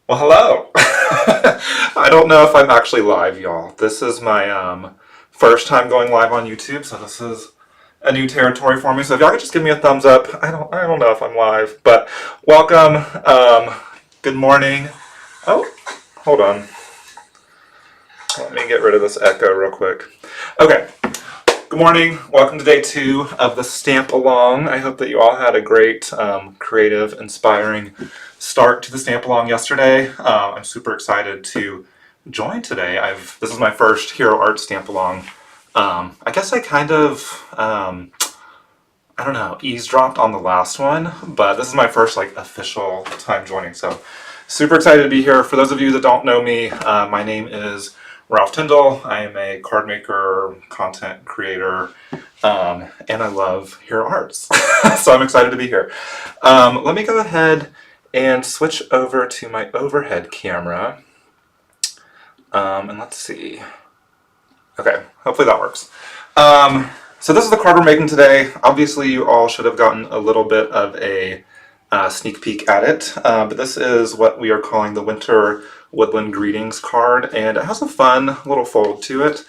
Well, hello. I don't know if I'm actually live, y'all. This is my first time going live on YouTube, so this is a new territory for me. So if y'all could just give me a thumbs up. I don't know if I'm live, but welcome. Good morning. Oh, hold on. Let me get rid of this echo real quick. Okay. Good morning. Welcome to day 2 of the Stamp Along. I hope that you all had a great, creative, inspiring start to the Stamp Along yesterday. I'm super excited to join today. This is my first Hero Art Stamp Along. I guess I kind of, I don't know, eavesdropped on the last one, but this is my first like official time joining. So super excited to be here. For those of you that don't know me, my name is Ralph Tyndall. I am a card maker, content creator, and I love Hero Arts. So I'm excited to be here. Let me go ahead and switch over to my overhead camera. And let's see. Okay, hopefully that works. So this is the card we're making today. Obviously, you all should have gotten a little bit of a sneak peek at it, but this is what we are calling the Winter Woodland Greetings card, and it has a fun little fold to it.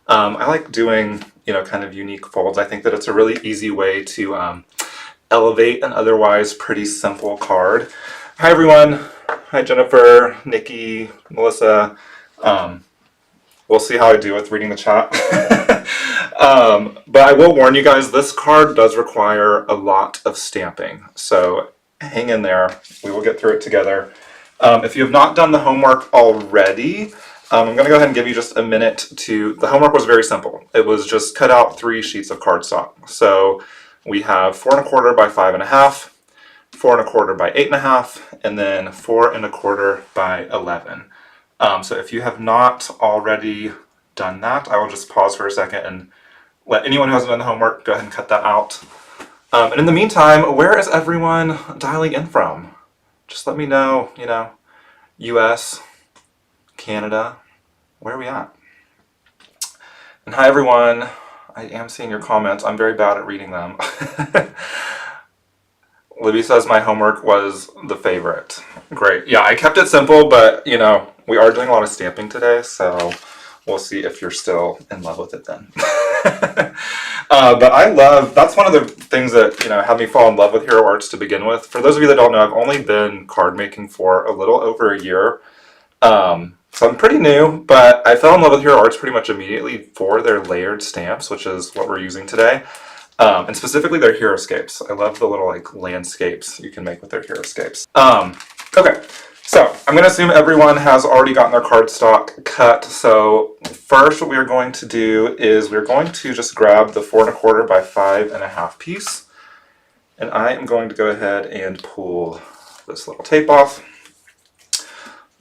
I like doing, kind of unique folds. I think that it's a really easy way to elevate an otherwise pretty simple card. Hi everyone. Hi Jennifer, Nikki, Melissa. We'll see how I do with reading the chat. But I will warn you guys, this card does require a lot of stamping. So hang in there. We will get through it together. If you have not done the homework already, I'm going to go ahead and give you just a minute to... The homework was very simple. It was just cut out 3 sheets of cardstock. So we have 4 1/4 by 5 1/2, 4 1/4 by 8 1/2, and then 4 1/4 by 11. So if you have not already done that, I will just pause for a second and let anyone who hasn't done the homework go ahead and cut that out. And in the meantime, where is everyone dialing in from? Just let me know, US, Canada, where are we at? And hi everyone, I am seeing your comments. I'm very bad at reading them. Libby says my homework was the favorite. Great. Yeah, I kept it simple, but we are doing a lot of stamping today, so we'll see if you're still in love with it then. But that's one of the things that, had me fall in love with Hero Arts to begin with. For those of you that don't know, I've only been card making for a little over a year. So I'm pretty new, but I fell in love with Hero Arts pretty much immediately for their layered stamps, which is what we're using today. And specifically their Heroscapes. I love the little landscapes you can make with their Heroscapes. Okay, so I'm going to assume everyone has already gotten their cardstock cut. So first what we are going to do is we're going to just grab the 4 1/4 by 5 1/2 piece. And I am going to go ahead and pull this little tape off.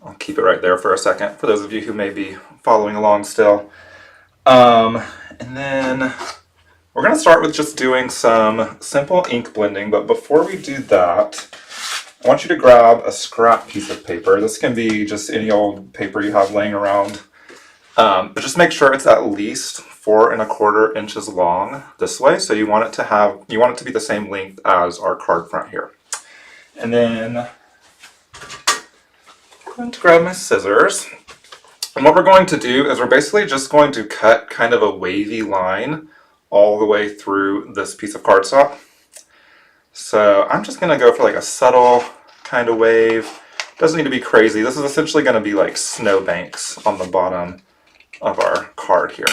I'll keep it right there for a second for those of you who may be following along still. And then we're going to start with just doing some simple ink blending, but before we do that, I want you to grab a scrap piece of paper. This can be just any old paper you have laying around, but just make sure it's at least 4 1/4 inches long this way. So you want it to be the same length as our card front here. And then I'm going to grab my scissors. And what we're going to do is we're basically just going to cut kind of a wavy line all the way through this piece of cardstock. So I'm just going to go for like a subtle kind of wave. Doesn't need to be crazy. This is essentially going to be like snowbanks on the bottom of our card here.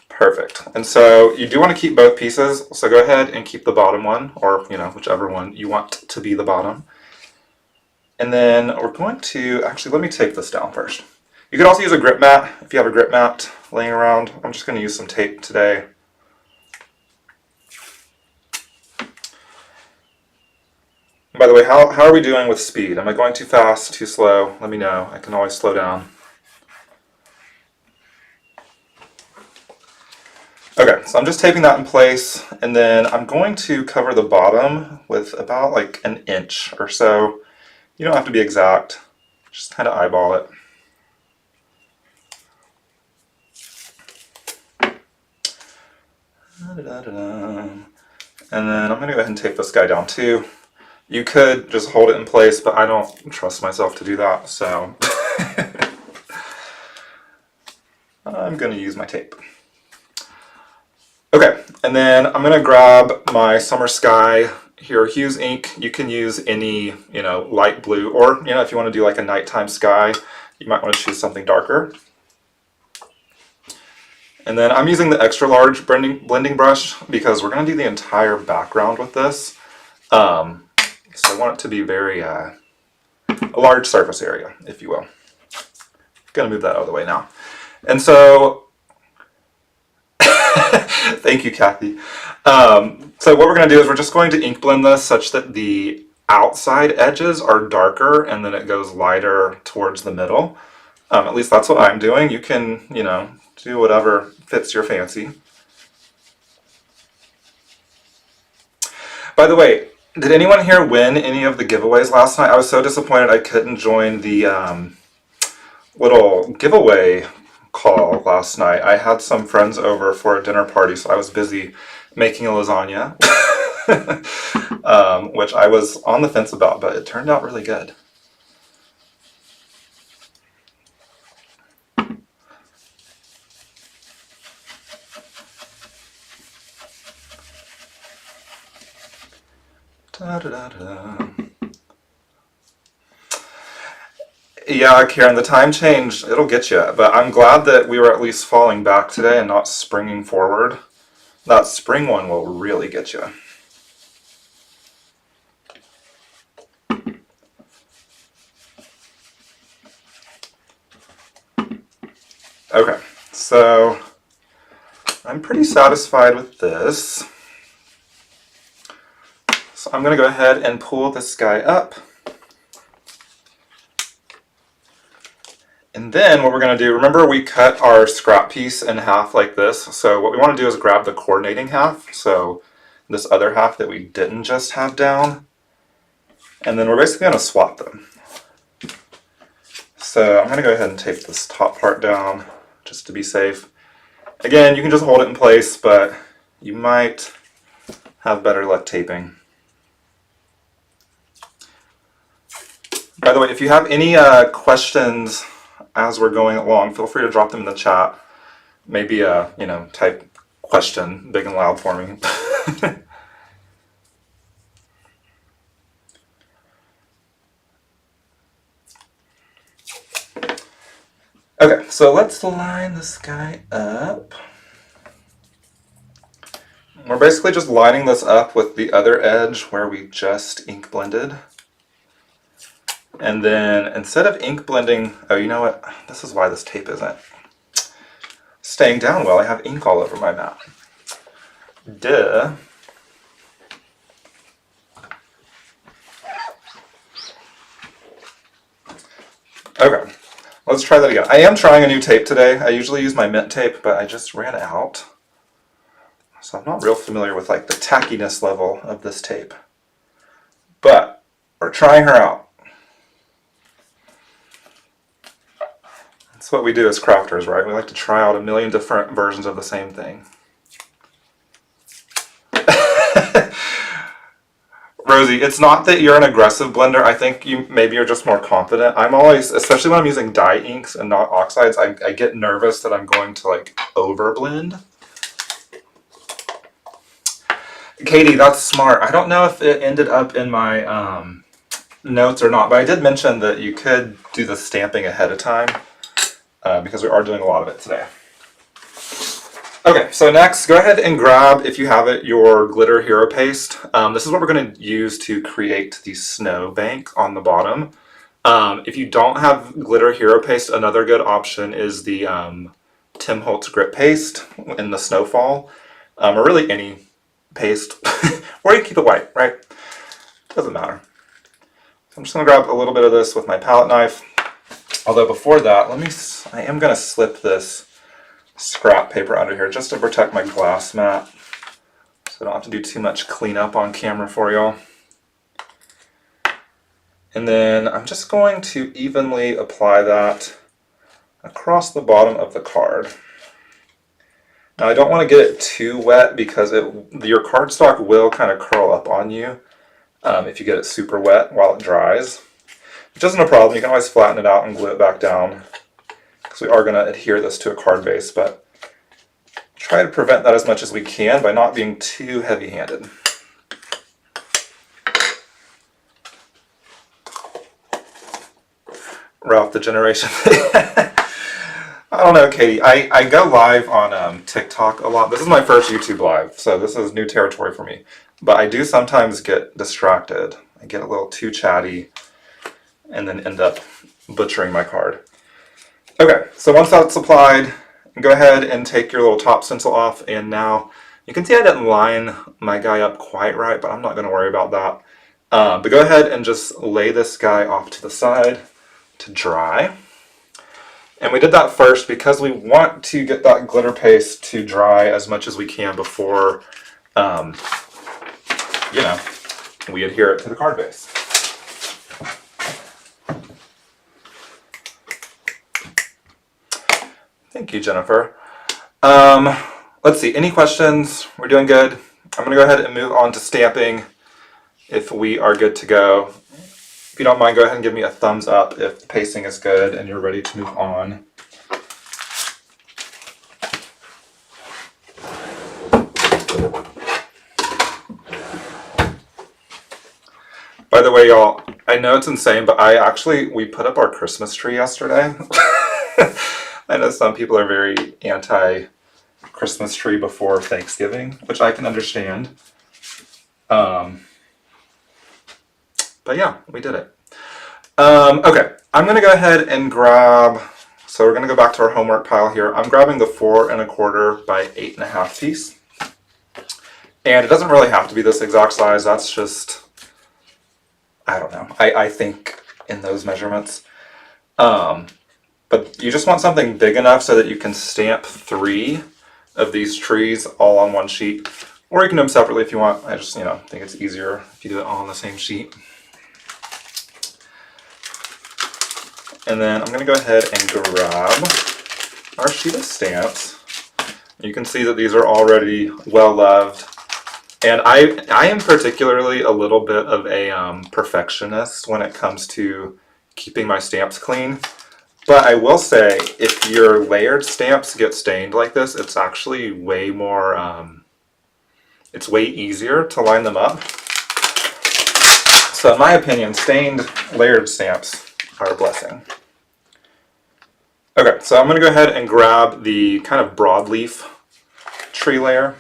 Perfect. And so you do want to keep both pieces, so go ahead and keep the bottom one, or whichever one you want to be the bottom. And then we're going to, actually let me tape this down first. You could also use a grip mat if you have a grip mat laying around. I'm just going to use some tape today. And by the way, how are we doing with speed? Am I going too fast, too slow? Let me know. I can always slow down. Okay, so I'm just taping that in place, and then I'm going to cover the bottom with about like an inch or so. You don't have to be exact, just kind of eyeball it. And then I'm going to go ahead and tape this guy down too. You could just hold it in place, but I don't trust myself to do that, so I'm going to use my tape. Okay, and then I'm going to grab my Summer Sky Hero Hues ink. You can use any, light blue, or, if you want to do like a nighttime sky, you might want to choose something darker. And then I'm using the extra large blending brush because we're going to do the entire background with this. So I want it to be very, a large surface area, if you will. I'm going to move that out of the way now. And so, thank you, Kathy. So what we're going to do is we're just going to ink blend this such that the outside edges are darker and then it goes lighter towards the middle. At least that's what I'm doing. You can, do whatever fits your fancy. By the way, did anyone here win any of the giveaways last night? I was so disappointed I couldn't join the little giveaway call last night. I had some friends over for a dinner party, so I was busy making a lasagna, which I was on the fence about, but it turned out really good. Da-da-da-da. Yeah, Karen, the time change, it'll get you. But I'm glad that we were at least falling back today and not springing forward. That spring one will really get you. Okay, so I'm pretty satisfied with this. So I'm going to go ahead and pull this guy up. And then what we're going to do, remember we cut our scrap piece in half like this. So what we want to do is grab the coordinating half. So this other half that we didn't just have down. And then we're basically going to swap them. So I'm going to go ahead and tape this top part down just to be safe. Again, you can just hold it in place, but you might have better luck taping. By the way, if you have any questions as we're going along, feel free to drop them in the chat. Maybe type question big and loud for me. Okay, so let's line this guy up. We're basically just lining this up with the other edge where we just ink blended. And then instead of ink blending, oh, you know what? This is why this tape isn't staying down well. I have ink all over my mat. Duh. Okay, let's try that again. I am trying a new tape today. I usually use my mint tape, but I just ran out. So I'm not real familiar with like the tackiness level of this tape. But we're trying her out. That's what we do as crafters, right? We like to try out a million different versions of the same thing. Rosie, it's not that you're an aggressive blender. I think maybe you're just more confident. I'm always, especially when I'm using dye inks and not oxides, I get nervous that I'm going to like over blend. Katie, that's smart. I don't know if it ended up in my notes or not, but I did mention that you could do the stamping ahead of time. Because we are doing a lot of it today. Okay, so next, go ahead and grab, if you have it, your glitter hero paste. This is what we're going to use to create the snow bank on the bottom. If you don't have glitter hero paste, another good option is the Tim Holtz Grip Paste in the Snowfall, or really any paste, or you can keep it white, right? Doesn't matter. So I'm just going to grab a little bit of this with my palette knife. Although before that, I am going to slip this scrap paper under here just to protect my glass mat, so I don't have to do too much cleanup on camera for y'all. And then I'm just going to evenly apply that across the bottom of the card. Now I don't want to get it too wet because your cardstock will kind of curl up on you. if you get it super wet while it dries. Which isn't a problem, you can always flatten it out and glue it back down, because we are going to adhere this to a card base, but try to prevent that as much as we can by not being too heavy-handed. Ralph the Generation. I don't know, Katie. I go live on TikTok a lot. This is my first YouTube live, so this is new territory for me. But I do sometimes get distracted. I get a little too chatty and then end up butchering my card. Okay, so once that's applied, go ahead and take your little top stencil off, and now you can see I didn't line my guy up quite right, but I'm not going to worry about that. But go ahead and just lay this guy off to the side to dry. And we did that first because we want to get that glitter paste to dry as much as we can before, we adhere it to the card base. Thank you, Jennifer. Let's see, any questions? We're doing good. I'm going to go ahead and move on to stamping if we are good to go. If you don't mind, go ahead and give me a thumbs up if the pacing is good and you're ready to move on. By the way, y'all, I know it's insane, but we put up our Christmas tree yesterday. I know some people are very anti-Christmas tree before Thanksgiving, which I can understand. But yeah, we did it. Okay, I'm going to go ahead and grab, so we're going to go back to our homework pile here. I'm grabbing the 4 1/4 by 8 1/2 piece. And it doesn't really have to be this exact size, that's just, I don't know, I think in those measurements. But you just want something big enough so that you can stamp 3 of these trees all on one sheet. Or you can do them separately if you want. I just, think it's easier if you do it all on the same sheet. And then I'm going to go ahead and grab our sheet of stamps. You can see that these are already well loved. And I am particularly a little bit of a perfectionist when it comes to keeping my stamps clean. But I will say, if your layered stamps get stained like this, it's actually way more, it's way easier to line them up. So in my opinion, stained layered stamps are a blessing. Okay, so I'm going to go ahead and grab the kind of broadleaf tree layer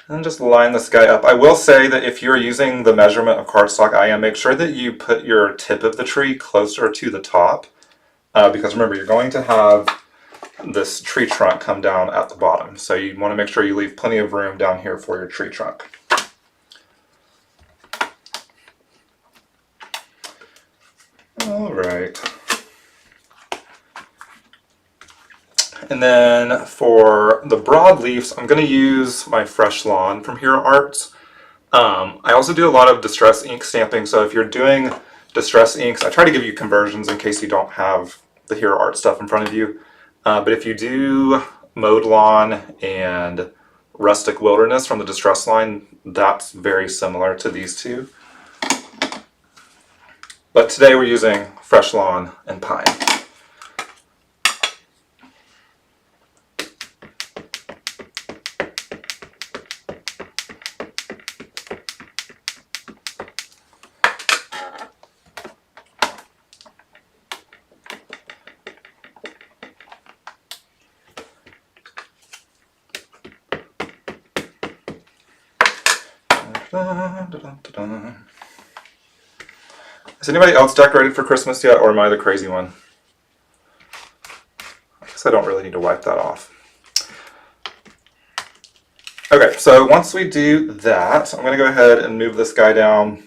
and just line this guy up. I will say that if you're using the measurement of cardstock I am, make sure that you put your tip of the tree closer to the top, because remember, you're going to have this tree trunk come down at the bottom. So you want to make sure you leave plenty of room down here for your tree trunk. All right. And then for the broadleaves, I'm going to use my Fresh Lawn from Hero Arts. I also do a lot of distress ink stamping, so if you're doing distress inks, I try to give you conversions in case you don't have the Hero Arts stuff in front of you. But if you do Mowed Lawn and Rustic Wilderness from the Distress line, that's very similar to these two. But today we're using Fresh Lawn and Pine. Has anybody else decorated for Christmas yet, or am I the crazy one? I guess I don't really need to wipe that off. Okay, so once we do that, I'm going to go ahead and move this guy down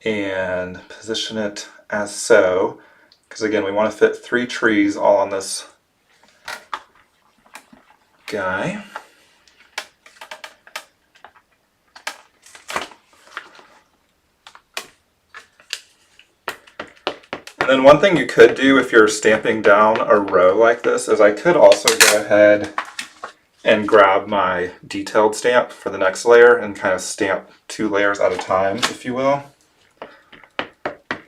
and position it as so, because again, we want to fit 3 trees all on this guy. And then one thing you could do if you're stamping down a row like this is I could also go ahead and grab my detailed stamp for the next layer and kind of stamp 2 layers at a time, if you will.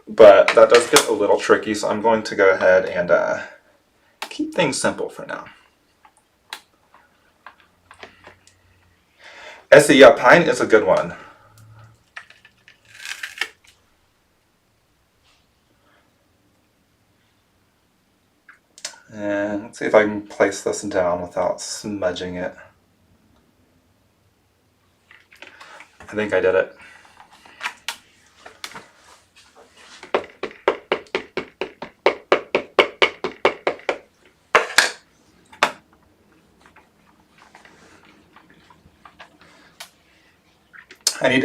But that does get a little tricky, so I'm going to go ahead and keep things simple for now. Essie, yeah, pine is a good one. And let's see if I can place this down without smudging it. I think I did it.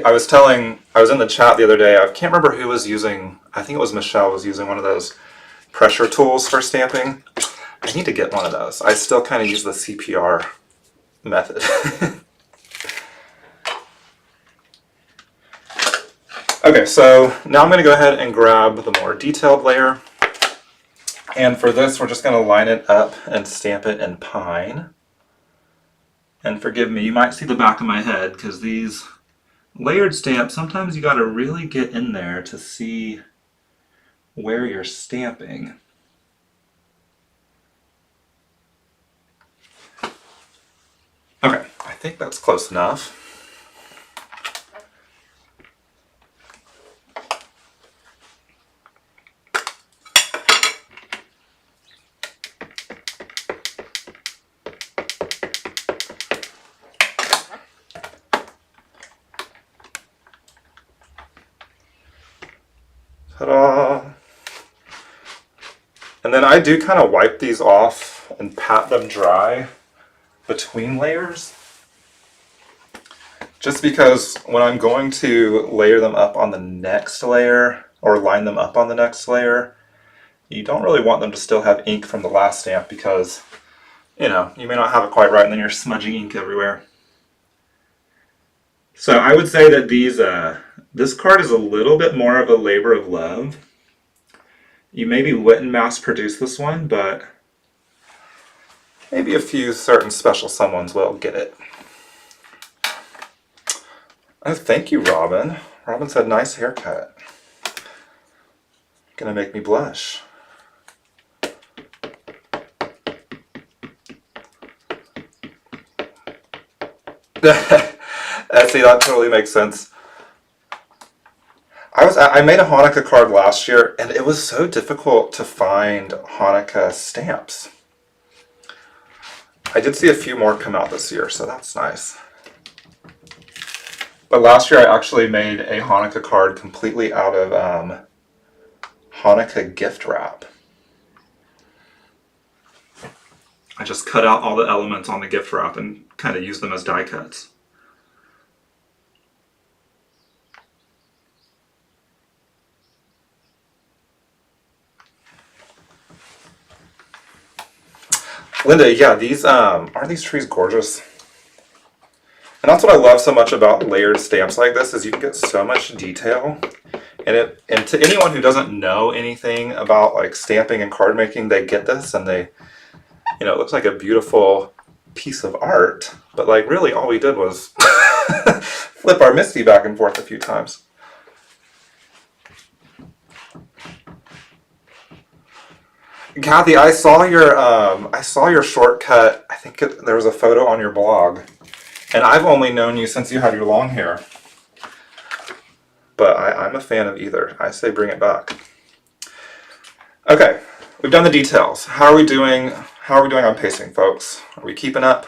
I was in the chat the other day, I can't remember who was using, I think it was Michelle was using one of those pressure tools for stamping. I need to get one of those. I still kind of use the CPR method. Okay, so now I'm going to go ahead and grab the more detailed layer. And for this, we're just going to line it up and stamp it in pine. And forgive me, you might see the back of my head because these layered stamps, sometimes you got to really get in there to see where you're stamping. Okay, I think that's close enough. Ta-da! And then I do kind of wipe these off and pat them dry between layers. Just because when I'm going to layer them up on the next layer, or line them up on the next layer, you don't really want them to still have ink from the last stamp because, you know, you may not have it quite right and then you're smudging ink everywhere. So I would say that this card is a little bit more of a labor of love. You maybe wouldn't mass produce this one, but maybe a few certain special someones will get it. Oh, thank you, Robin. Robin said, nice haircut. Gonna make me blush. See, that totally makes sense. I made a Hanukkah card last year, and it was so difficult to find Hanukkah stamps. I did see a few more come out this year, so that's nice. But last year I actually made a Hanukkah card completely out of Hanukkah gift wrap. I just cut out all the elements on the gift wrap and kind of used them as die cuts. Linda, yeah, aren't these trees gorgeous? And that's what I love so much about layered stamps like this, is you can get so much detail. And to anyone who doesn't know anything about like stamping and card making, they get this and they, you know, it looks like a beautiful piece of art. But like really all we did was flip our Misty back and forth a few times. Kathy, I saw your shortcut. I think there was a photo on your blog, and I've only known you since you had your long hair. But I'm a fan of either. I say bring it back. Okay, we've done the details. How are we doing? How are we doing on pacing, folks? Are we keeping up?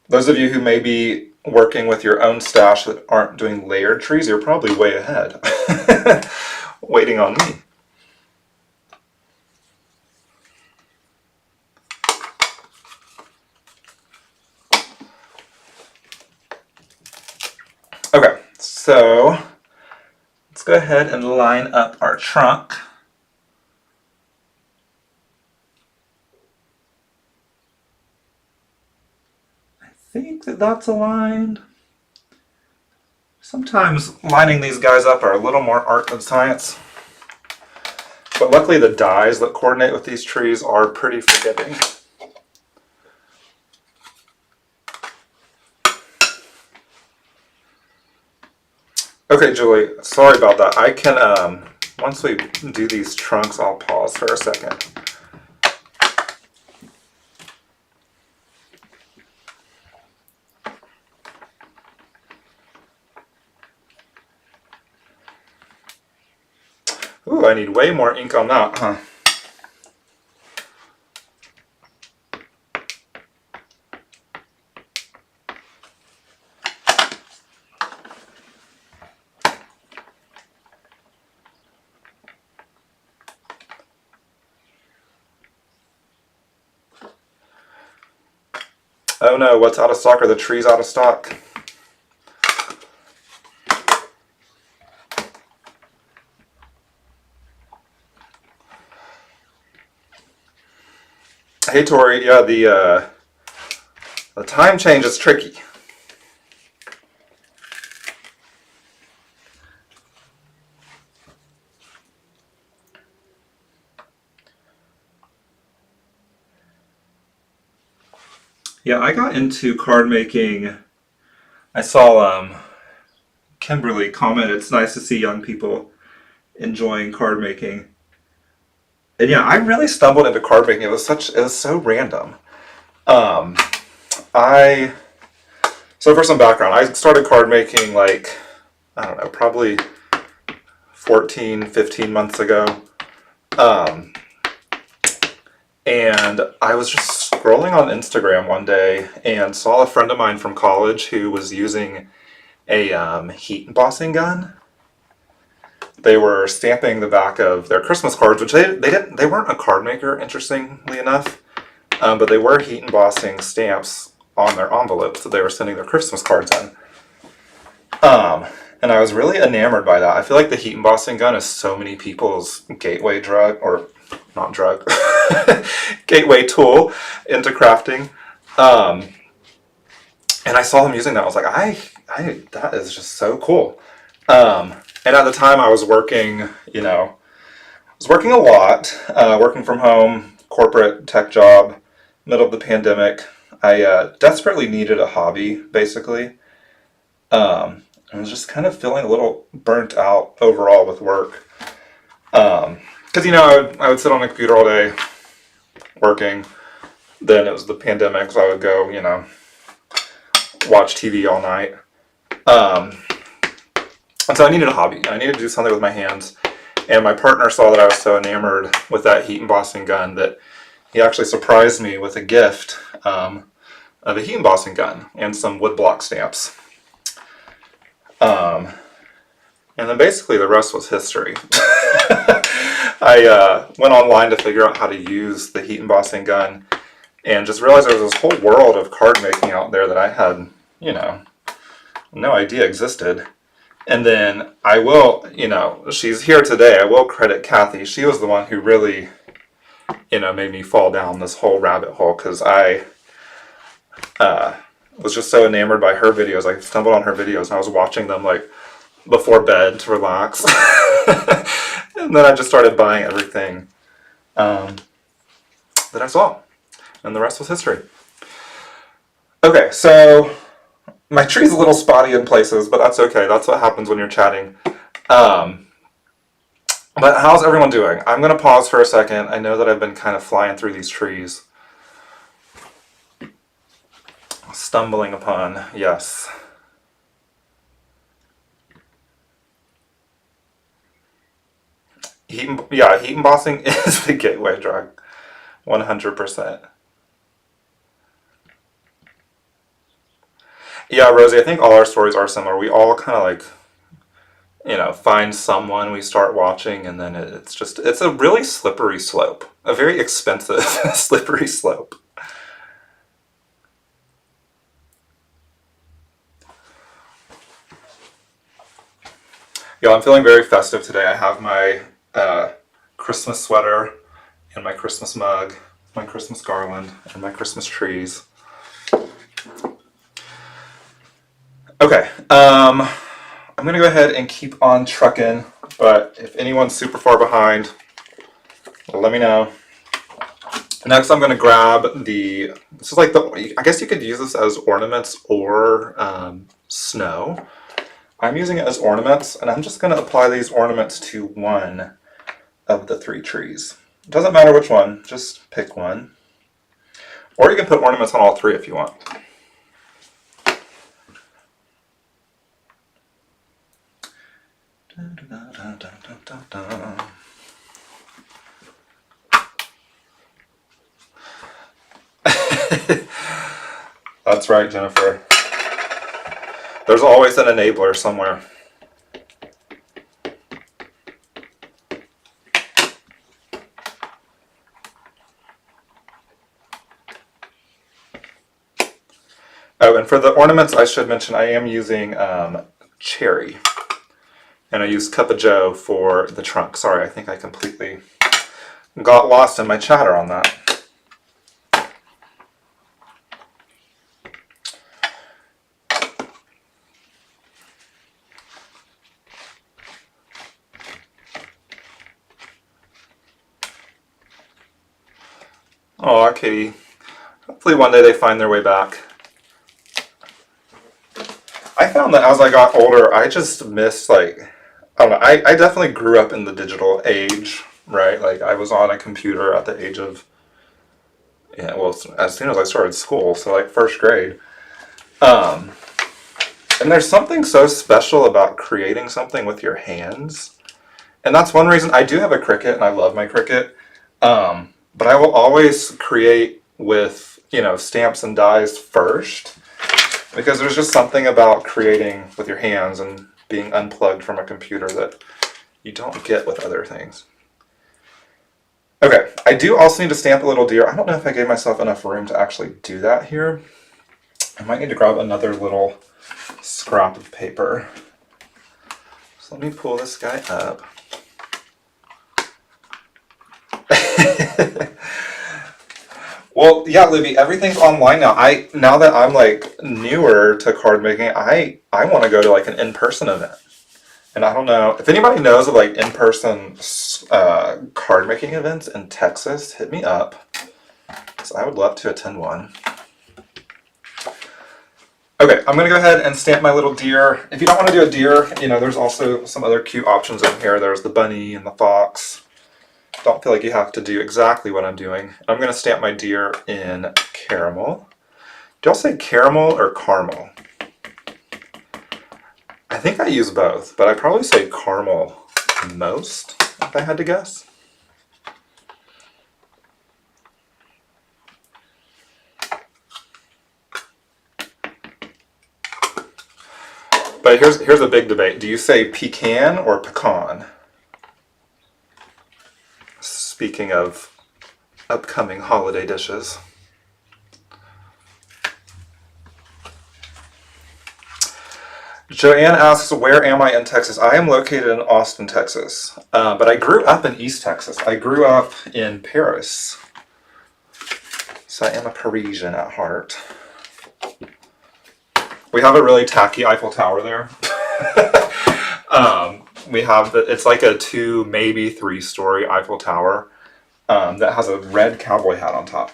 Those of you who may be working with your own stash that aren't doing layered trees, you're probably way ahead, waiting on me. Okay, so let's go ahead and line up our trunk. I think that that's aligned. Sometimes lining these guys up are a little more art than science. But luckily the dies that coordinate with these trees are pretty forgiving. Okay, Julie, sorry about that. I can, once we do these trunks, I'll pause for a second. Ooh, I need way more ink on that, huh? Oh no, what's out of stock? Are the trees out of stock? Hey Tori, yeah, the time change is tricky. Yeah, I got into card making. I saw Kimberly comment, it's nice to see young people enjoying card making. And yeah, I really stumbled into card making. It was so random. Um, I so for some background, I started card making like I don't know, probably 14, 15 months ago. Um, and I was just scrolling on Instagram one day and saw a friend of mine from college who was using a heat embossing gun. They were stamping the back of their Christmas cards, which they weren't a card maker, interestingly enough, but they were heat embossing stamps on their envelopes that they were sending their Christmas cards in. And I was really enamored by that. I feel like the heat embossing gun is so many people's gateway drug, or not drug, gateway tool into crafting. Um, and I saw them using that. I was like, that is just so cool. And at the time, I was working, I was working a lot, working from home, corporate tech job, middle of the pandemic. I desperately needed a hobby, basically. I was just kind of feeling a little burnt out overall with work. Because, I would sit on the computer all day working. Then it was the pandemic, so I would go, watch TV all night. And so I needed a hobby. I needed to do something with my hands. And my partner saw that I was so enamored with that heat embossing gun that he actually surprised me with a gift of a heat embossing gun and some woodblock stamps. And then basically the rest was history. I went online to figure out how to use the heat embossing gun and just realized there was this whole world of card making out there that I had, no idea existed. And then I will, she's here today. I will credit Kathy. She was the one who really, made me fall down this whole rabbit hole because I was just so enamored by her videos. I stumbled on her videos and I was watching them like before bed to relax. And then I just started buying everything that I saw. And the rest was history. Okay, so my tree's a little spotty in places, but that's okay. That's what happens when you're chatting. But how's everyone doing? I'm going to pause for a second. I know that I've been kind of flying through these trees. Stumbling upon, yes. Heat embossing is the gateway drug. 100%. Yeah, Rosie, I think all our stories are similar. We all kind of like, find someone we start watching, and then it's a really slippery slope. A very expensive, slippery slope. Yeah, I'm feeling very festive today. I have my Christmas sweater and my Christmas mug, my Christmas garland, and my Christmas trees. Okay, I'm going to go ahead and keep on trucking, but if anyone's super far behind, let me know. Next, I'm going to grab this is like I guess you could use this as ornaments or snow. I'm using it as ornaments, and I'm just going to apply these ornaments to one of the 3 trees. It doesn't matter which one, just pick one. Or you can put ornaments on all 3 if you want. That's right, Jennifer. There's always an enabler somewhere. Oh, and for the ornaments, I should mention I am using cherry. And I used Cup of Joe for the trunk. Sorry, I think I completely got lost in my chatter on that. Aw, Kitty. Hopefully one day they find their way back. I found that as I got older, I just missed, like, I don't know, I definitely grew up in the digital age, right? Like, I was on a computer at the age of, yeah, well, as soon as I started school, so like 1st grade. And there's something so special about creating something with your hands. And that's one reason I do have a Cricut, and I love my Cricut. But I will always create with, stamps and dies first. Because there's just something about creating with your hands and being unplugged from a computer that you don't get with other things. Okay, I do also need to stamp a little deer. I don't know if I gave myself enough room to actually do that here. I might need to grab another little scrap of paper. So let me pull this guy up. Well, yeah, Libby, everything's online now. Now that I'm like newer to card making, I want to go to like an in-person event. And I don't know if anybody knows of like in-person card making events in Texas, hit me up. Because I would love to attend one. Okay, I'm going to go ahead and stamp my little deer. If you don't want to do a deer, there's also some other cute options in here. There's the bunny and the fox. Don't feel like you have to do exactly what I'm doing. I'm going to stamp my deer in caramel. Do y'all say caramel or caramel? I think I use both, but I probably say caramel most, if I had to guess. But here's a big debate. Do you say pecan or pecan? Speaking of upcoming holiday dishes. Joanne asks, where am I in Texas? I am located in Austin, Texas. But I grew up in East Texas. I grew up in Paris. So I am a Parisian at heart. We have a really tacky Eiffel Tower there. It's like a 2, maybe 3-story Eiffel Tower that has a red cowboy hat on top.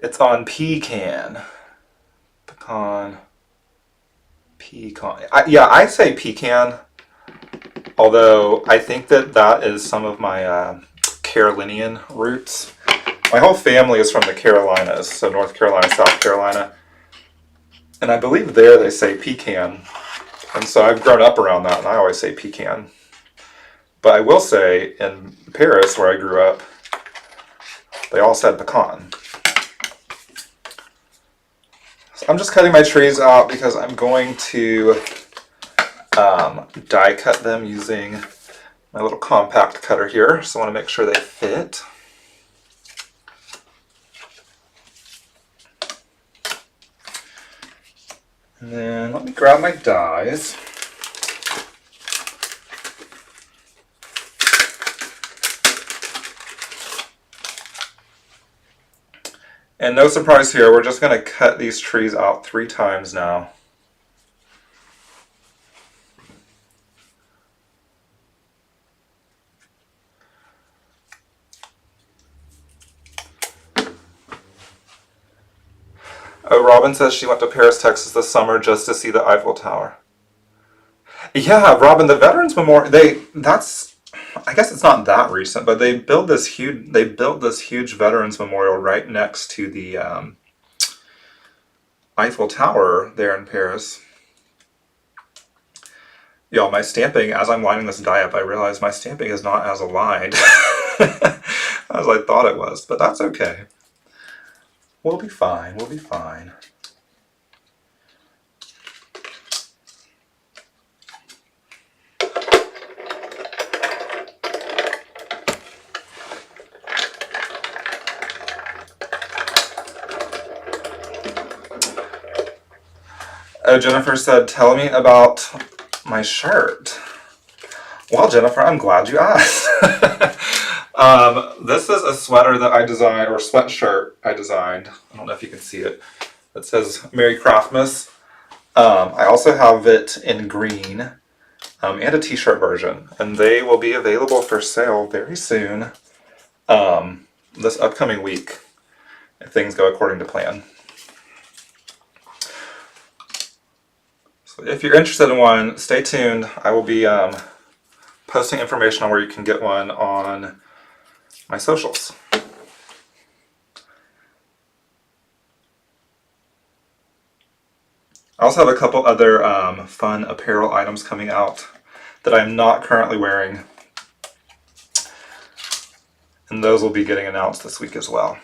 It's on pecan. Pecan. I say pecan. Although I think that is some of my Carolinian roots. My whole family is from the Carolinas, so North Carolina, South Carolina. And I believe there they say pecan. And so I've grown up around that, and I always say pecan. But I will say, in Paris, where I grew up, they all said pecan. So I'm just cutting my trees out because I'm going to die cut them using my little compact cutter here. So I want to make sure they fit. And then let me grab my dies. And no surprise here, we're just going to cut these trees out 3 times now. Robin says she went to Paris, Texas this summer just to see the Eiffel Tower. Yeah, Robin, the Veterans Memorial, I guess it's not that recent, but they built this huge Veterans Memorial right next to the Eiffel Tower there in Paris. Y'all, my stamping, as I'm lining this die up, I realize my stamping is not as aligned as I thought it was, but that's okay. We'll be fine, we'll be fine. Oh, Jennifer said, tell me about my shirt. Well, Jennifer, I'm glad you asked. This is a sweater that I designed, or sweatshirt I designed. I don't know if you can see it. It says Merry Craftmas. I also have it in green and a t-shirt version. And they will be available for sale very soon, this upcoming week, if things go according to plan. So if you're interested in one, stay tuned. I will be posting information on where you can get one on my socials. I also have a couple other fun apparel items coming out that I'm not currently wearing, and those will be getting announced this week as well.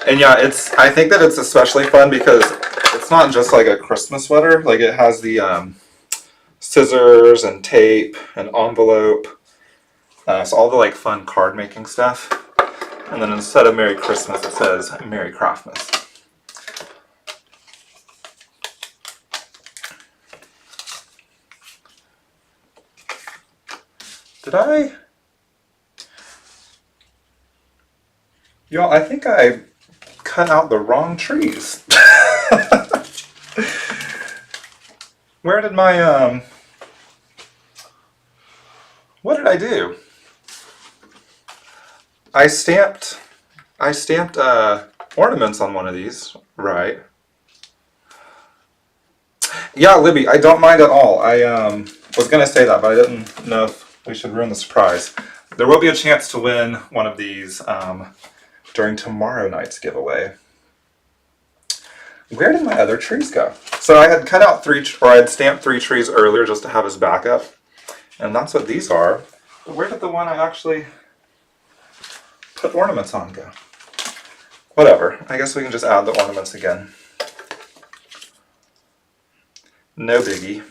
And yeah, I think that it's especially fun because it's not just like a Christmas sweater. Like, it has the scissors and tape and envelope. So all the like fun card making stuff. And then instead of Merry Christmas, it says Merry Craftmas. Did I? Y'all, I think I cut out the wrong trees. Where did my, what did I do? I stamped ornaments on one of these, right? Yeah, Libby, I don't mind at all. I was gonna say that, but I didn't know if we should ruin the surprise. There will be a chance to win one of these during tomorrow night's giveaway. Where did my other trees go? So I had cut out I had stamped 3 trees earlier just to have as backup, and that's what these are. But where did the one I actually put ornaments on go? Whatever, I guess we can just add the ornaments again. No biggie.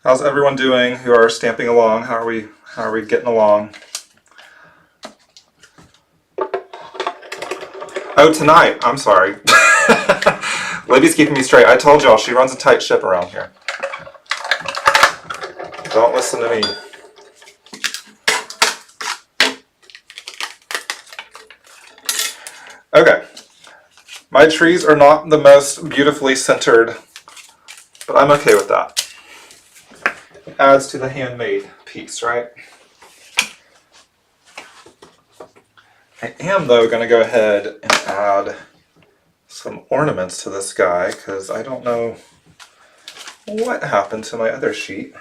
How's everyone doing who are stamping along? How are we getting along? Oh, tonight. I'm sorry. Libby's keeping me straight. I told y'all she runs a tight ship around here. Don't listen to me. Okay. My trees are not the most beautifully centered, but I'm okay with that. It adds to the handmade piece, right? I am, though, going to go ahead and add some ornaments to this guy, because I don't know what happened to my other sheet.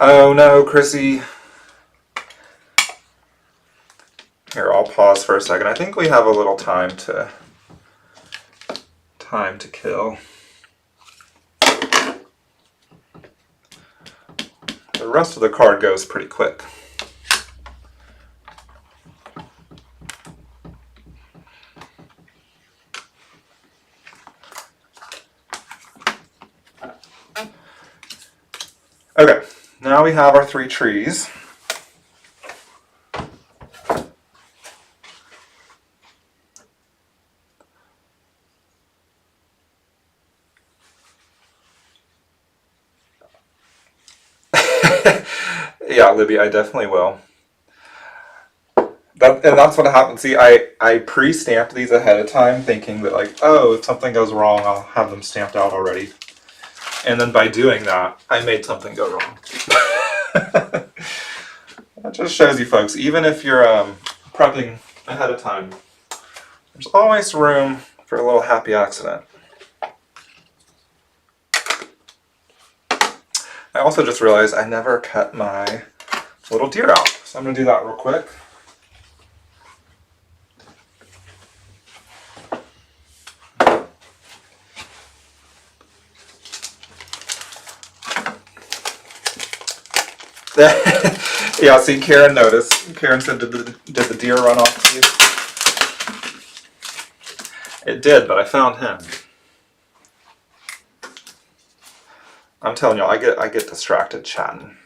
Oh no, Chrissy. Here, I'll pause for a second. I think we have a little time to kill. The rest of the card goes pretty quick. now we have our 3 trees. Yeah, Libby, I definitely will. And that's what happened. See, I pre-stamped these ahead of time, thinking that like, oh, if something goes wrong, I'll have them stamped out already. And then by doing that, I made something go wrong. That just shows you folks, even if you're prepping ahead of time, there's always room for a little happy accident. I also just realized I never cut my little deer out. So I'm going to do that real quick. Yeah, see, Karen noticed. Karen said, did the deer run off you? It did, but I found him. I'm telling you, I get distracted chatting.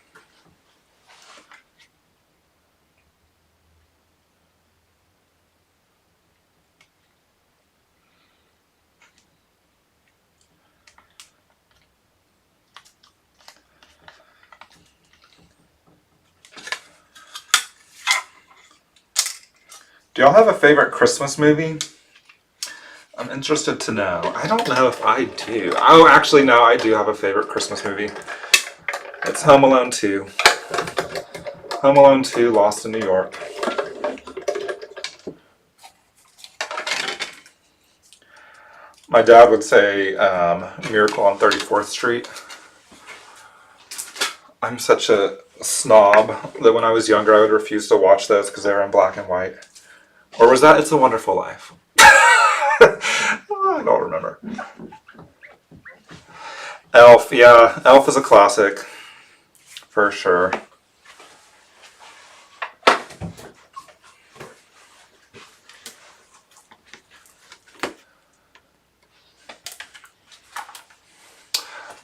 Do y'all have a favorite Christmas movie? I'm interested to know. I don't know if I do. Oh, actually, no, I do have a favorite Christmas movie. It's Home Alone 2. Home Alone 2, Lost in New York. My dad would say Miracle on 34th Street. I'm such a snob that when I was younger I would refuse to watch those because they were in black and white. Or was that It's a Wonderful Life? I don't remember. Elf, yeah. Elf is a classic. For sure.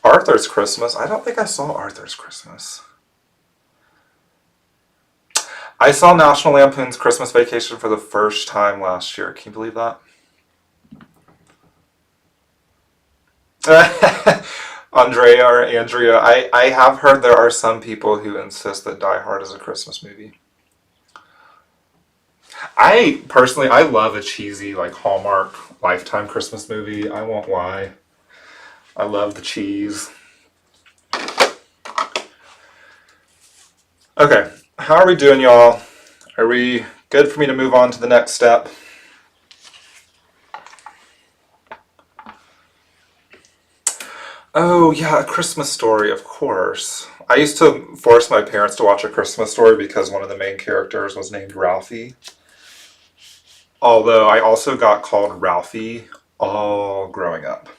Arthur's Christmas? I don't think I saw Arthur's Christmas. I saw National Lampoon's Christmas Vacation for the first time last year. Can you believe that? Andrea or Andrea, I have heard there are some people who insist that Die Hard is a Christmas movie. I personally, I love a cheesy like Hallmark Lifetime Christmas movie. I won't lie. I love the cheese. Okay, how are we doing, y'all? Are we good for me to move on to the next step? Oh, yeah, A Christmas Story, of course. I used to force my parents to watch A Christmas Story because one of the main characters was named Ralphie. Although I also got called Ralphie all growing up.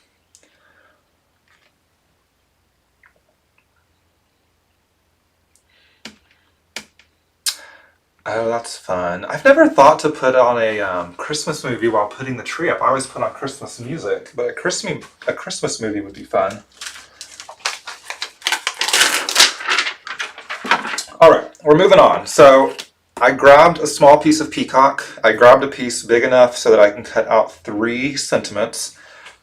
Oh, that's fun. I've never thought to put on a Christmas movie while putting the tree up. I always put on Christmas music, but a Christmas movie would be fun. All right, we're moving on. So I grabbed a small piece of peacock. I grabbed a piece big enough so that I can cut out 3 sentiments.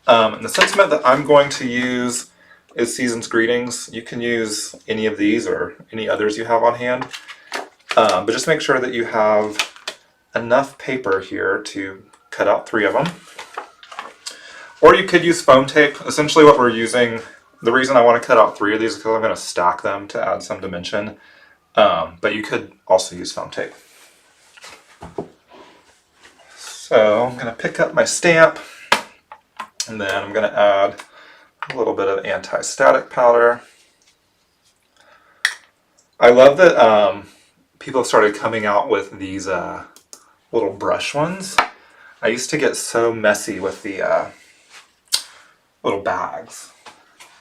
And the sentiment that I'm going to use is Season's Greetings. You can use any of these or any others you have on hand. But just make sure that you have enough paper here to cut out 3 of them. Or you could use foam tape. Essentially what we're using, the reason I want to cut out 3 of these is because I'm going to stack them to add some dimension. But you could also use foam tape. So I'm going to pick up my stamp, and then I'm going to add a little bit of anti-static powder. I love that people have started coming out with these little brush ones. I used to get so messy with the little bags.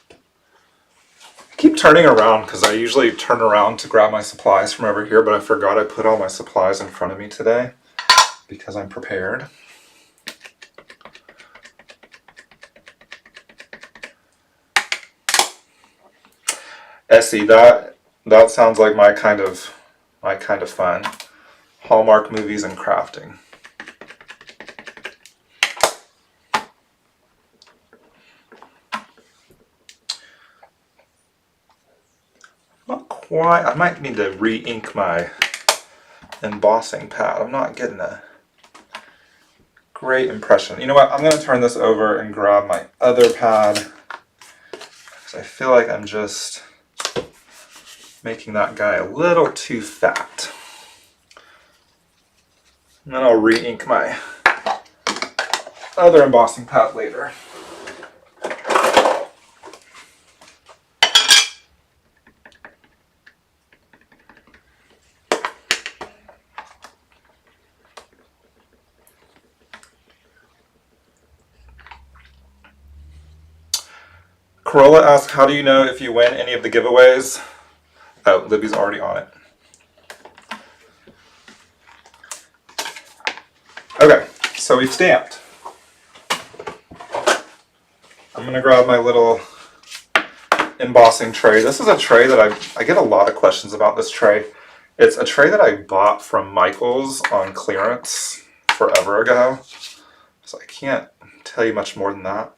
I keep turning around because I usually turn around to grab my supplies from over here, but I forgot I put all my supplies in front of me today because I'm prepared. Essie, that That sounds like my kind of fun. Hallmark movies and crafting. Not quite. I might need to re-ink my embossing pad. I'm not getting a great impression. You know what? I'm going to turn this over and grab my other pad because I feel like I'm just making that guy a little too fat. And then I'll re-ink my other embossing pad later. Corolla asks, how do you know if you win any of the giveaways? Oh, Libby's already on it. Okay, so we've stamped. I'm going to grab my little embossing tray. This is a tray that I get a lot of questions about this tray. It's a tray that I bought from Michael's on clearance forever ago. So I can't tell you much more than that.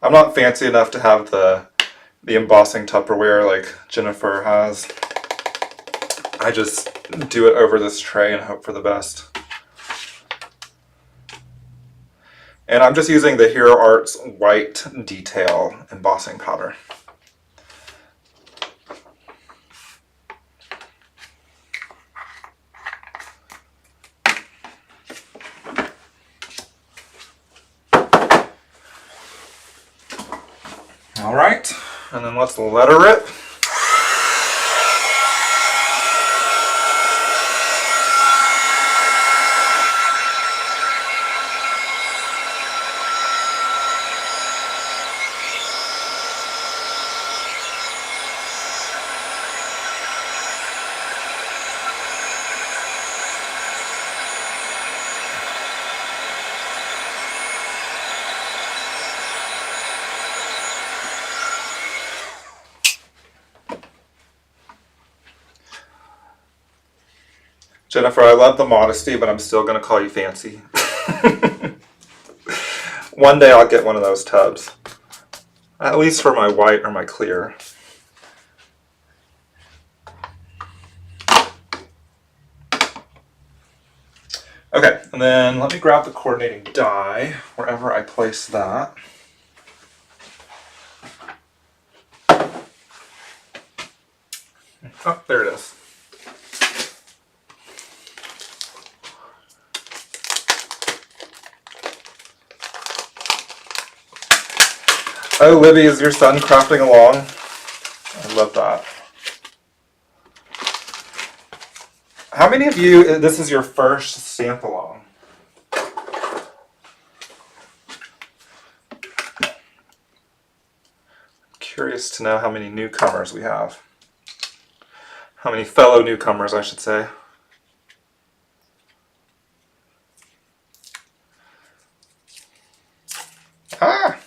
I'm not fancy enough to have the embossing Tupperware like Jennifer has. I just do it over this tray and hope for the best. And I'm just using the Hero Arts white detail embossing powder. All right, and then let's letter rip. Jennifer, I love the modesty, but I'm still going to call you fancy. One day I'll get one of those tubs. At least for my white or my clear. Okay, and then let me grab the coordinating die, wherever I place that. Oh, there it is. Oh, Libby, is your son crafting along? I love that. How many of you, this is your first stamp along? Curious to know how many newcomers we have. How many fellow newcomers, I should say. Ah!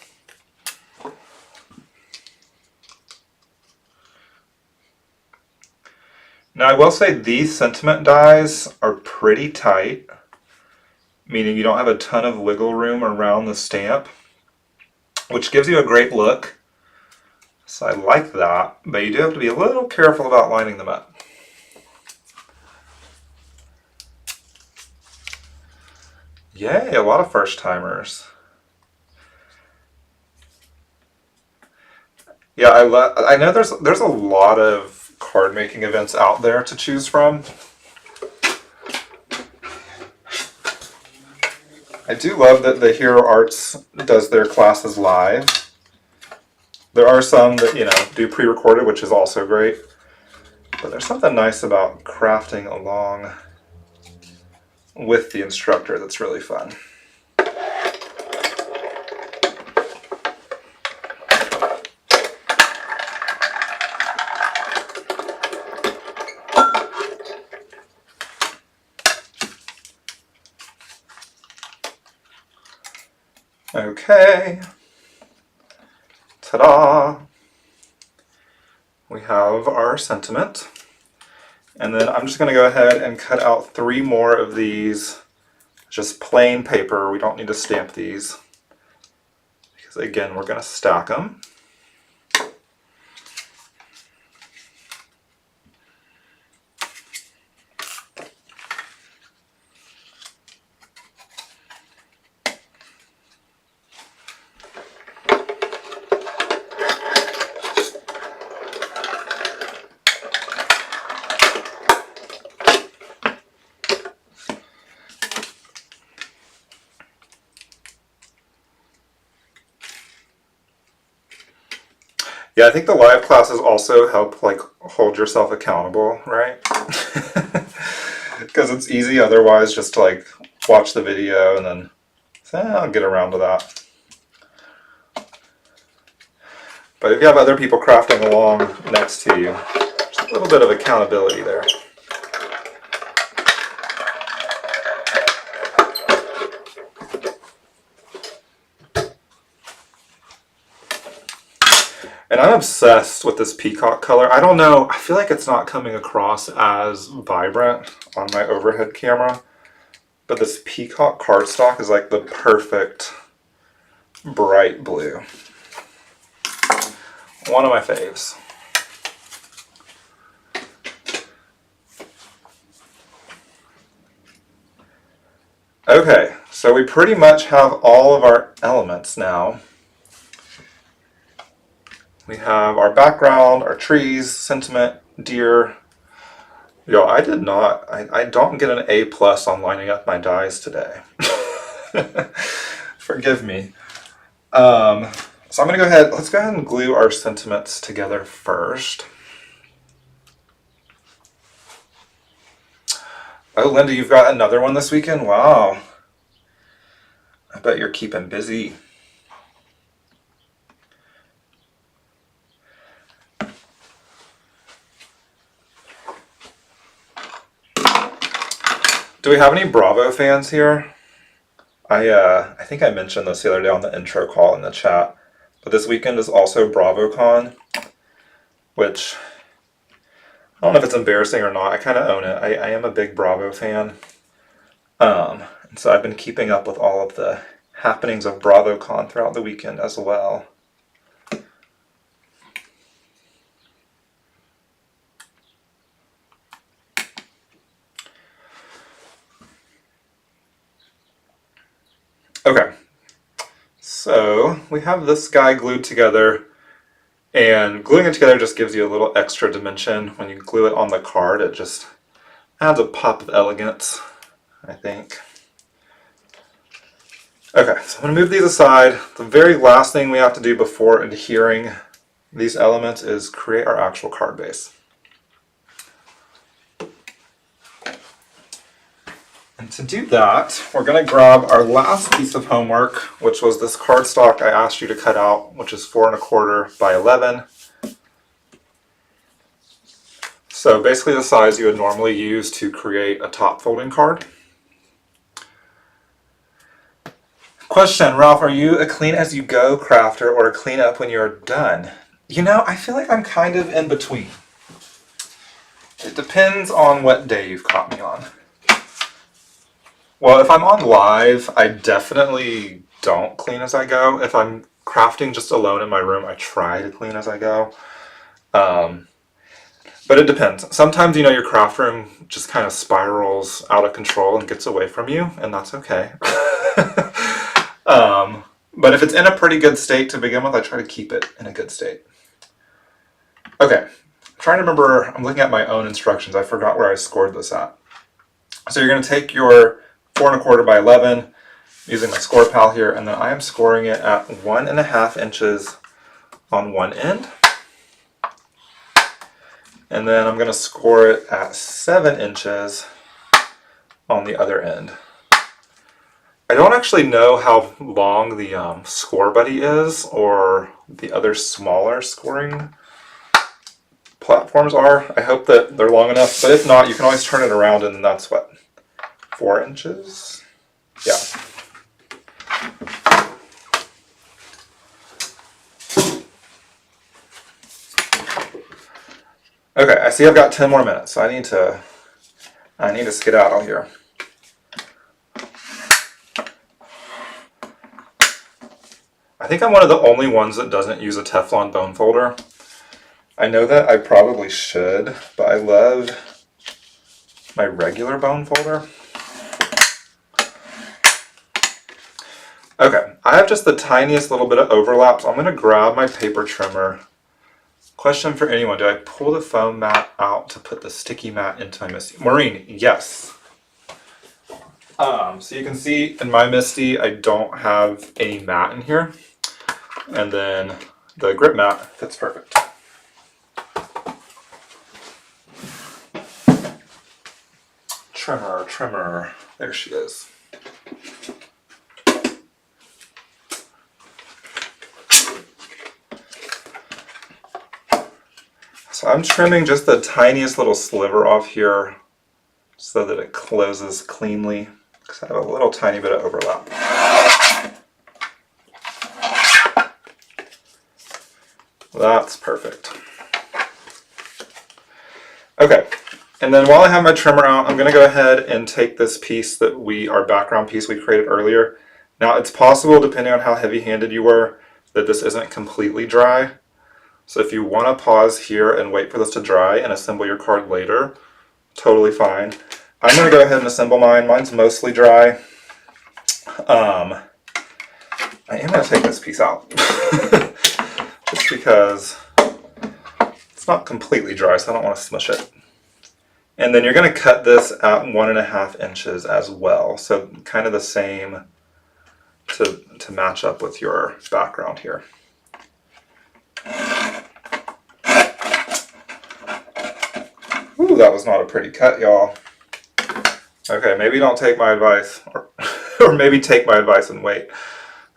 Now I will say these sentiment dies are pretty tight, meaning you don't have a ton of wiggle room around the stamp, which gives you a great look. So I like that, but you do have to be a little careful about lining them up. Yay, a lot of first timers. Yeah, I know there's a lot of card making events out there to choose from. I do love that the Hero Arts does their classes live. There are some that, do pre-recorded, which is also great. But there's something nice about crafting along with the instructor that's really fun. Okay. Ta-da! We have our sentiment. And then I'm just going to go ahead and cut out 3 more of these, just plain paper. We don't need to stamp these, because again, we're going to stack them. Yeah, I think the live classes also help like hold yourself accountable, right? Because it's easy otherwise just to like watch the video and then say, I'll get around to that. But if you have other people crafting along next to you, there's a little bit of accountability there. And I'm obsessed with this peacock color. I don't know, I feel like it's not coming across as vibrant on my overhead camera, but this peacock cardstock is like the perfect bright blue. One of my faves. Okay, so we pretty much have all of our elements now. We have our background, our trees, sentiment, deer. Yo, I don't get an A+ on lining up my dies today. Forgive me. So I'm gonna go ahead, let's go ahead and glue our sentiments together first. Oh, Linda, you've got another one this weekend? Wow. I bet you're keeping busy. Do we have any Bravo fans here? I think I mentioned this the other day on the intro call in the chat, but this weekend is also BravoCon, which I don't know if it's embarrassing or not. I kind of own it. I am a big Bravo fan. And so I've been keeping up with all of the happenings of BravoCon throughout the weekend as well. Okay, so we have this guy glued together, and gluing it together just gives you a little extra dimension. When you glue it on the card, it just adds a pop of elegance, I think. Okay, so I'm going to move these aside. The very last thing we have to do before adhering these elements is create our actual card base. And to do that, we're going to grab our last piece of homework, which was this cardstock I asked you to cut out, which is 4 1/4 by 11. So basically the size you would normally use to create a top folding card. Question, Ralph, are you a clean as you go crafter or a clean up when you're done? You know, I feel like I'm kind of in between. It depends on what day you've caught me on. Well, if I'm on live, I definitely don't clean as I go. If I'm crafting just alone in my room, I try to clean as I go. But it depends. Sometimes, you know, your craft room just kind of spirals out of control and gets away from you, and that's okay. But if it's in a pretty good state to begin with, I try to keep it in a good state. Okay, I'm trying to remember, I'm looking at my own instructions. I forgot where I scored this at. So you're going to take your 4 1/4 by 11, using my score pal here, and then I am scoring it at 1.5 inches on one end. And then I'm going to score it at 7 inches on the other end. I don't actually know how long the score buddy is, or the other smaller scoring platforms are. I hope that they're long enough, but if not, you can always turn it around, and that's what, 4 inches? Yeah. see I've got 10 more minutes, so I need to skedaddle here. I think I'm one of the only ones that doesn't use a Teflon bone folder. I know that I probably should, but I love my regular bone folder. Okay, I have just the tiniest little bit of overlap, so I'm going to grab my paper trimmer. Question for anyone, do I pull the foam mat out to put the sticky mat into my Misty? Maureen, yes. So you can see in my Misty, I don't have any mat in here. And then the grip mat fits perfect. Trimmer, there she is. So I'm trimming just the tiniest little sliver off here so that it closes cleanly, because I have a little tiny bit of overlap. That's perfect. Okay, and then while I have my trimmer out, I'm going to go ahead and take this piece that our background piece we created earlier. Now it's possible, depending on how heavy-handed you were, that this isn't completely dry. So if you want to pause here and wait for this to dry and assemble your card later, totally fine. I'm going to go ahead and assemble mine. Mine's mostly dry. I am going to take this piece out. Just because it's not completely dry, so I don't want to smush it. And then you're going to cut this at 1.5 inches as well. So kind of the same to match up with your background here. Ooh, that was not a pretty cut, y'all. Okay, maybe don't take my advice, or maybe take my advice and wait,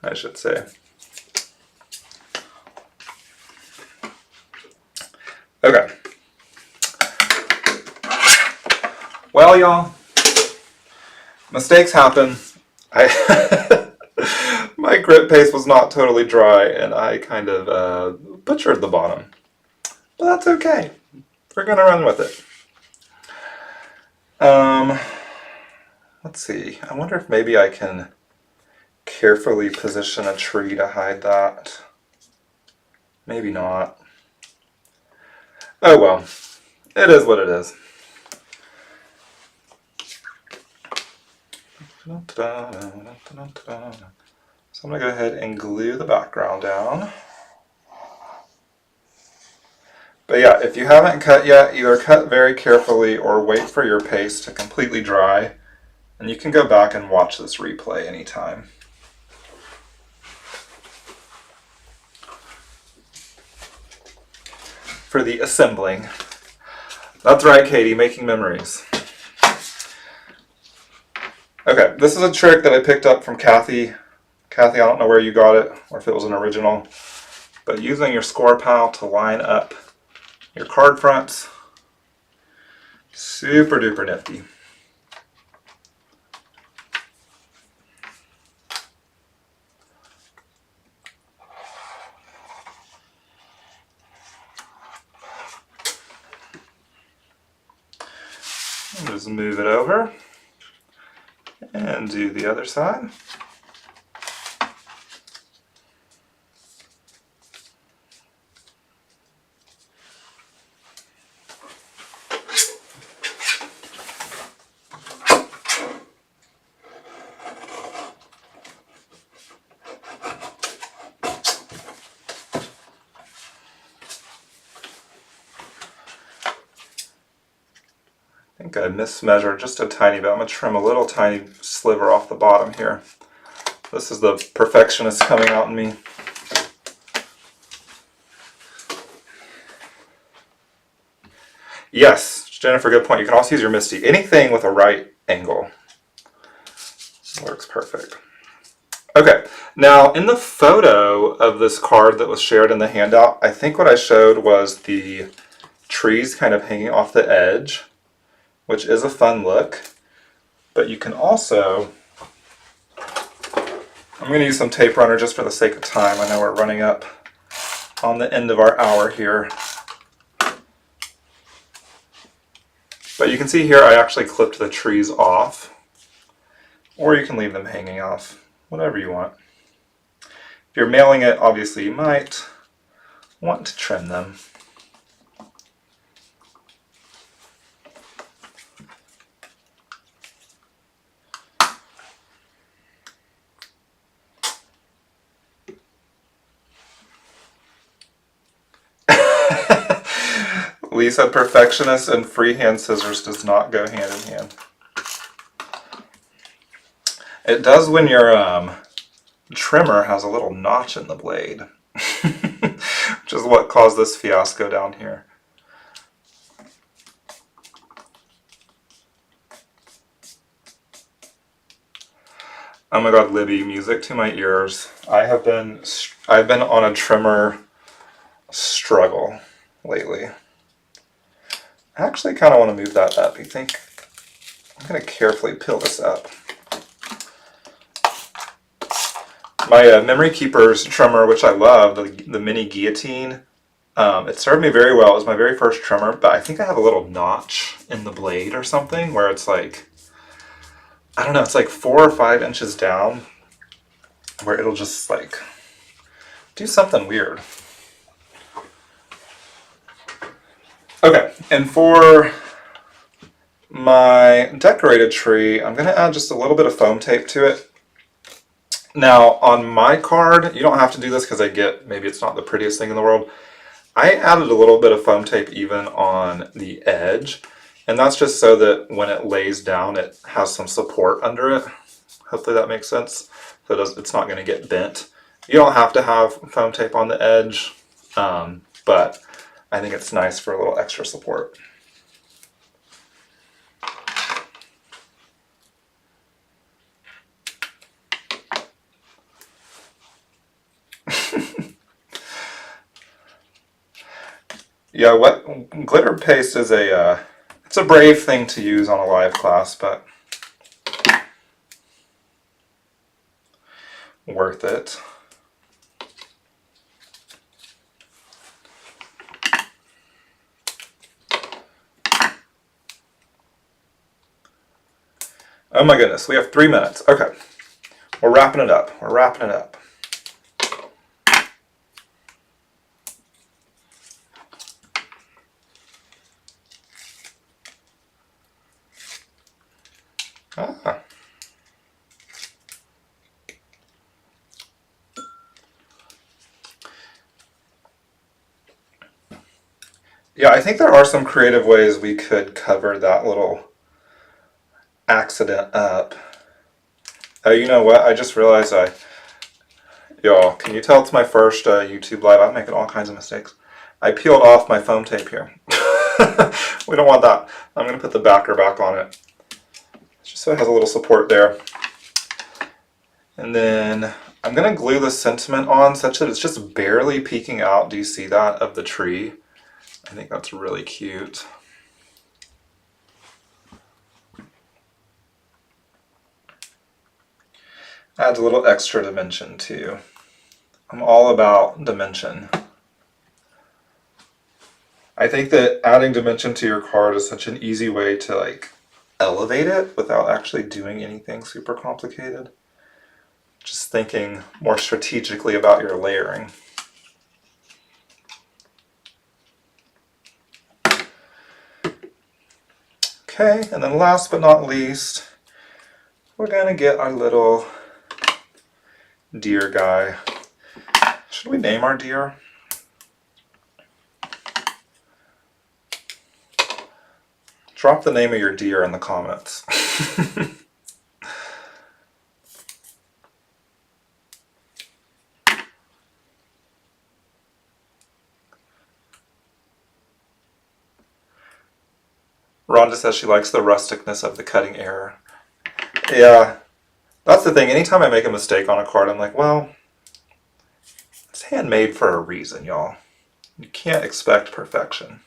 I should say. Okay. Well, y'all, mistakes happen. My grit paste was not totally dry, and I kind of butchered the bottom. But that's okay. We're gonna run with it. Let's see. I wonder if maybe I can carefully position a tree to hide that. Maybe not. Oh well. It is what it is. So I'm going to go ahead and glue the background down. But yeah, if you haven't cut yet, either cut very carefully or wait for your paste to completely dry. And you can go back and watch this replay anytime. For the assembling. That's right, Katie, making memories. Okay, this is a trick that I picked up from Kathy. Kathy, I don't know where you got it, or if it was an original, but using your score pal to line up your card fronts, super duper nifty. Just move it over and do the other side. I think I mismeasured just a tiny bit. I'm going to trim a little tiny sliver off the bottom here. This is the perfectionist coming out in me. Yes, Jennifer, good point. You can also use your Misty. Anything with a right angle works perfect. Okay, now in the photo of this card that was shared in the handout, I think what I showed was the trees kind of hanging off the edge, which is a fun look. But you can also, I'm going to use some tape runner just for the sake of time. I know we're running up on the end of our hour here. But you can see here I actually clipped the trees off, or you can leave them hanging off, whatever you want. If you're mailing it, obviously you might want to trim them. Lee said perfectionist and freehand scissors does not go hand in hand. It does when your trimmer has a little notch in the blade, which is what caused this fiasco down here. Oh my god, Libby, music to my ears. I've been on a trimmer struggle lately. I actually kind of want to move that up. You think? I'm going to carefully peel this up. My Memory Keepers trimmer, which I love, the mini guillotine, it served me very well. It was my very first trimmer, but I think I have a little notch in the blade or something where it's like, I don't know, it's like 4 or 5 inches down where it'll just like do something weird. Okay, and for my decorated tree, I'm going to add just a little bit of foam tape to it. Now, on my card, you don't have to do this because I get maybe it's not the prettiest thing in the world. I added a little bit of foam tape even on the edge, and that's just so that when it lays down, it has some support under it. Hopefully that makes sense. So it's not going to get bent. You don't have to have foam tape on the edge, but I think it's nice for a little extra support. Yeah, what glitter paste is it's a brave thing to use on a live class, but worth it. Oh my goodness, we have 3 minutes. Okay, we're wrapping it up. We're wrapping it up. Ah. Yeah, I think there are some creative ways we could cover that little accident up. Oh, you know what? I just realized y'all, can you tell it's my first YouTube live? I'm making all kinds of mistakes. I peeled off my foam tape here. We don't want that. I'm going to put the backer back on it, just so it has a little support there. And then I'm going to glue the sentiment on such that it's just barely peeking out. Do you see that, of the tree? I think that's really cute. Adds a little extra dimension too. I'm all about dimension. I think that adding dimension to your card is such an easy way to like elevate it without actually doing anything super complicated. Just thinking more strategically about your layering. Okay, and then last but not least, we're gonna get our little deer guy. Should we name our deer? Drop the name of your deer in the comments. Rhonda says she likes the rusticness of the cutting error. Yeah, that's the thing. Anytime I make a mistake on a card, I'm like, well, it's handmade for a reason, y'all. You can't expect perfection.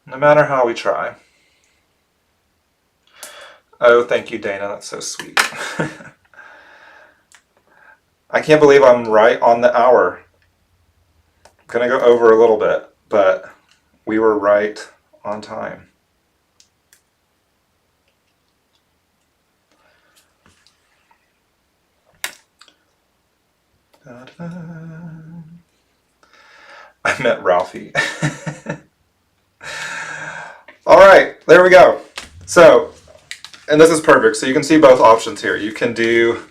No matter how we try. Oh, thank you, Dana. That's so sweet. I can't believe I'm right on the hour. I'm gonna go over a little bit. but we were right on time. I met Ralphie. All right, there we go. So, and this is perfect. So you can see both options here. You can do,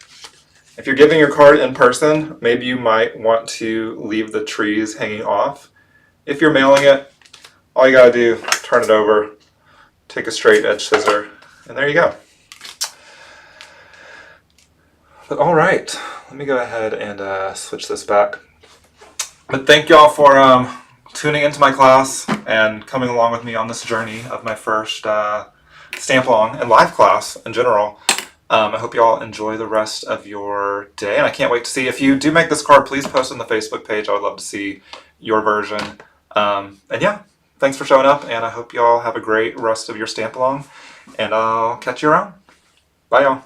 if you're giving your card in person, maybe you might want to leave the trees hanging off. If you're mailing it, all you gotta do, turn it over, take a straight edge scissor, and there you go. But all right, let me go ahead and switch this back. But thank y'all for tuning into my class and coming along with me on this journey of my first Stamp-Along and live class in general. I hope y'all enjoy the rest of your day, and I can't wait to see. If you do make this card, please post on the Facebook page. I would love to see your version. And yeah, thanks for showing up, and I hope y'all have a great rest of your Stamp-Along, and I'll catch you around. Bye, y'all.